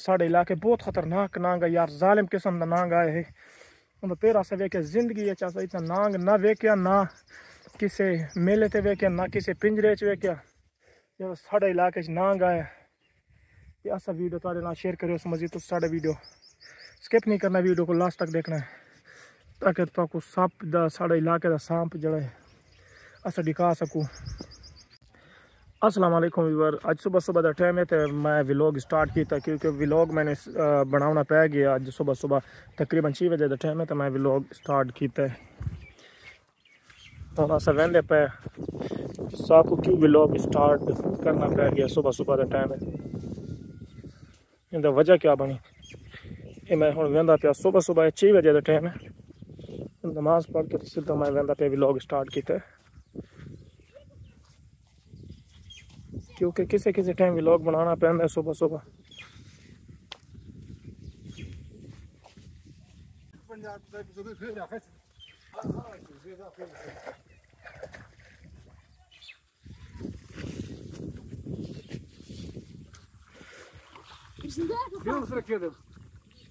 साढ़े इलाके बहुत खतरनाक नांग है यार, जालिम किस्म का नांग आए है। उन्हें पैर अस वेख्या जिंदगी इतना नांग ना वेख्या, ना किसी मेले ते वेख्या, ना किसी पिंजरे च वेख्या। जो साढ़े इलाके च नांग आया ये असा वीडियो तुहाडे नाल शेयर करो। मजीद तुम साढ़े वीडियो स्किप नहीं करना, वीडियो को लास्ट तक देखना है ताकि तुमको सप दा साढ़े इलाके का सांप जड़ा है अस दिखा सकूँ। अस्सलाम वालेकुम व्यूअर, आज सुबह सुबह का टाइम है तो मैं व्लॉग स्टार्ट किया क्योंकि व्लॉग मैंने बनाना पै गया। अज सुबह सुबह तकरीबन 6 बजे का टाइम है तो मैं व्लॉग स्टार्ट किया। हम अस वहदे पे साकू क्यों व्लॉग स्टार्ट करना पै गया, सुबह सुबह का टाइम है, इनका वजह क्या बनी। ये मैं हूँ वहदा पाया सुबह सुबह 6 बजे का टाइम है, नमाज पढ़ के सीधा मैं वहदा पाया व्लॉग स्टार्ट किया क्योंकि किसी किसी टाइम व्लॉग बनाना पैंदा है सुबह सुबह।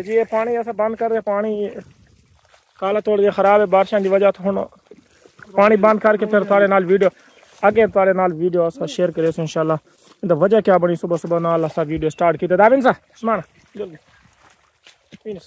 जी ये पानी ऐसा बंद कर दे, पानी काला थोड़ी देर खराब है बारिशों की वजह तो हम पानी बंद करके फिर तारे नाल वीडियो आगे तारे नाल वीडियो असा शेयर करे इंशाल्लाह। इंदा वजह क्या बनी सुबह सुबह नाल असा वीडियो स्टार्ट किया। दाविन सा स्मान जल्दी फिनिश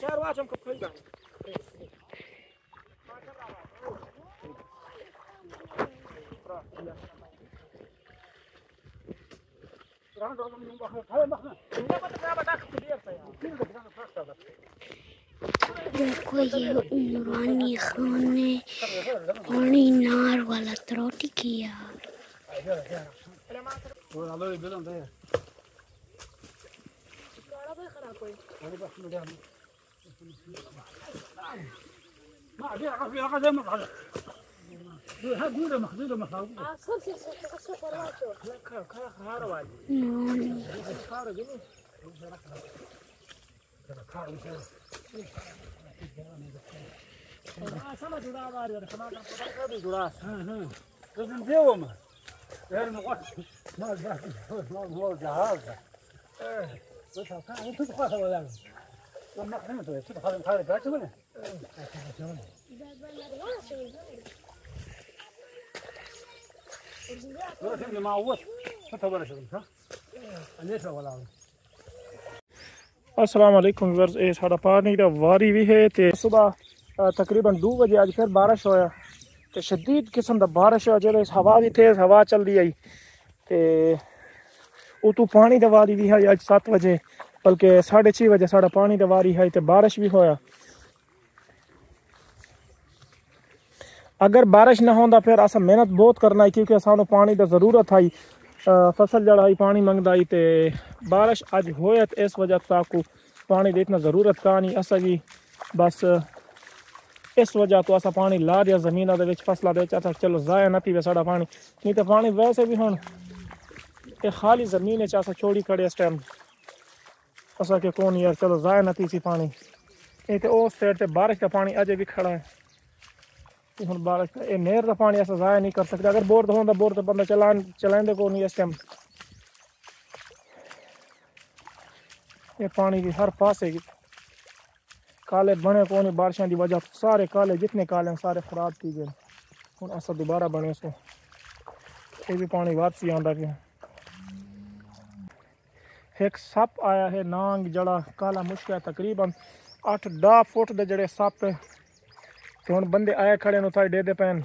चार वाचम कब खोल देखो ये नूरानी खान ने पानी नार वाला त्रोटी किया। अस्सलाम वालेकुम व्यूअर्स, ये साडा पानी दा वारी भी है ते सुबह तकरीबन 2 बजे अज फिर बारिश होया ते शदीद किस्म दा बारिश होया जेह्ड़े हवा भी तेज हवा चलदी आई ते उतू पानी दा वारी भी है अज 7 बजे बल्कि 6:30 बजे साडा पानी दा वारी है ते बारिश भी होया। अगर बारिश ना होंदा फिर अस मेहनत बहुत करना है क्योंकि सानू पानी दा जरूरत आई, फसल जड़ा ही पानी मंगदा ही ते बारिश अज होए तो इस वजह ताकू पानी की इतना ज़रूरत का नहीं असा जी बस इस वजह तो असा पानी ला दिया जमीन दे विच फसलों दे विच। चलो जाया ना पीवे साडा पानी, नहीं तो पानी वैसे भी हुण ये खाली जमीन असा छोड़ी खड़े इस टाइम असा के कौन यार चलो जाया ना पीसी पानी। नहीं तो उस साइड से बारिश का पानी अजे भी खड़ा है, हम बारिश का नहर का पानी ऐसा ज़ाया नहीं कर सकते। अगर बोर तो होंदा बोर तो बंदा चलाएंदे को नहीं इस टाइम। ये पानी की हर पासे काले बने को नहीं बारिशों की वजह सारे काले जितने काले हैं सारे खराब की गए। हम ऐसा दोबारा बने सो ये भी पानी वापसी आंदा पिया। एक सप आया है नांग जड़ा काला मुश्क है तकरीबन 8-10 फुट के जड़े सप है तो हम बंदे आए खड़े न थाई डेदे पैन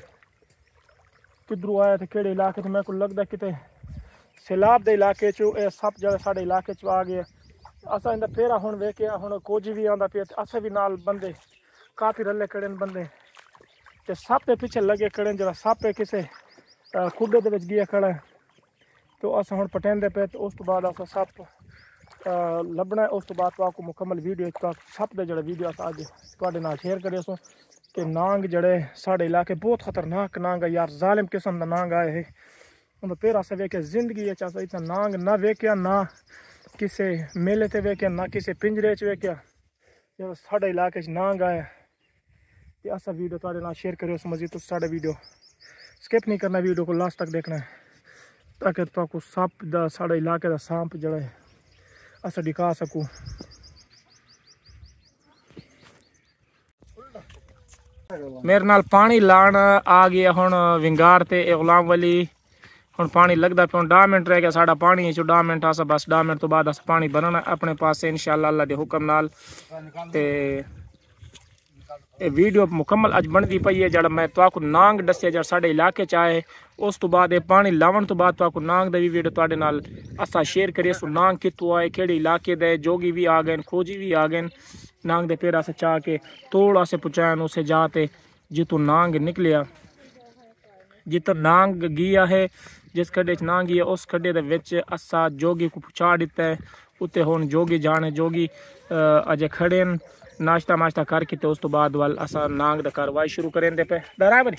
किधरों आया तो केड़े इलाके तो मेरे को लगता किते सैलाब के इलाके चो ये सप जड़ा साढ़े इलाके च आ गया। असा इंदा फेरा हुण वेखिया हुण कुछ भी आंदा पिया अस भी नाल बंदे काफ़ी रले खड़े न बंदे ते सप दे पिछे लगे खड़े जरा सप किसे खुडे दे विच गया खड़ा है तो अस हुण पटेंदे पे तो उस तो बाद अस सप लभना है। उस तो बाद तो आपको मुकम्मल वीडियो सप दे जड़े वीडियो अस अज तुहाडे नाल शेयर करियो कि नांग जड़े साढ़े इलाके बहुत खतरनाक नांग है यार, जालिम किस्म का नांग आए है। उन्हें फिर अस वेख्या जिंदगी इतना नांग ना वेख्या, ना किसी मेले ते वेख्या, ना किसी पिंजरे च वेख्या। जो साढ़े इलाके च नांग आए ते अस वीडियो तुहाडे नाल शेयर करियो। मजीद तुस साढ़े वीडियो स्किप नहीं करना, वीडियो को लास्ट तक देखना है ताकि तुहानू सप दा साढ़े इलाके का सांप जड़ा है अस दिखा सकूँ। मेरे नाल पानी लान आ गया हुण विंगार ते गुलाम वली। हुण पानी लगदा पे, 10 मिनट रह गया साढ़ा पानी 10 मिनट अस बस 10 मिनट तो बाद अस पानी भरना अपने पास इंशाअल्लाह अल्लाह दे हुक्म नाल। ते वीडियो मुकम्मल अज बनती पई है। जड़ा मैं तुहानू नांग दस्सिया जड़ा साढ़े इलाके च आए, उस तो बाद पानी लावन तो बाद तुहानू नांग दा भी वीडियो तुहाडे नाल असा शेयर करिए। सो नांग कित्थों आए, केड़े इलाके दे, जोगी भी आ गए, खोजी भी आ गए। नांग दे फिर अस चाह के तोड़ अस पुचायन उसे जाते जितों नांग निकलिया, जितना नांग गया है, जिस खड्डे च नांग गया उस खड्डे दे विच असा जोगी को पुचा दिता है। उत्ते हुण जोगी जाने, जोगी अजे खड़े न नाश्ता माश्ता करके तो उस तो बाद वाल असा नांग दा कार्रवाई शुरू करेंदे पे। डरा बनी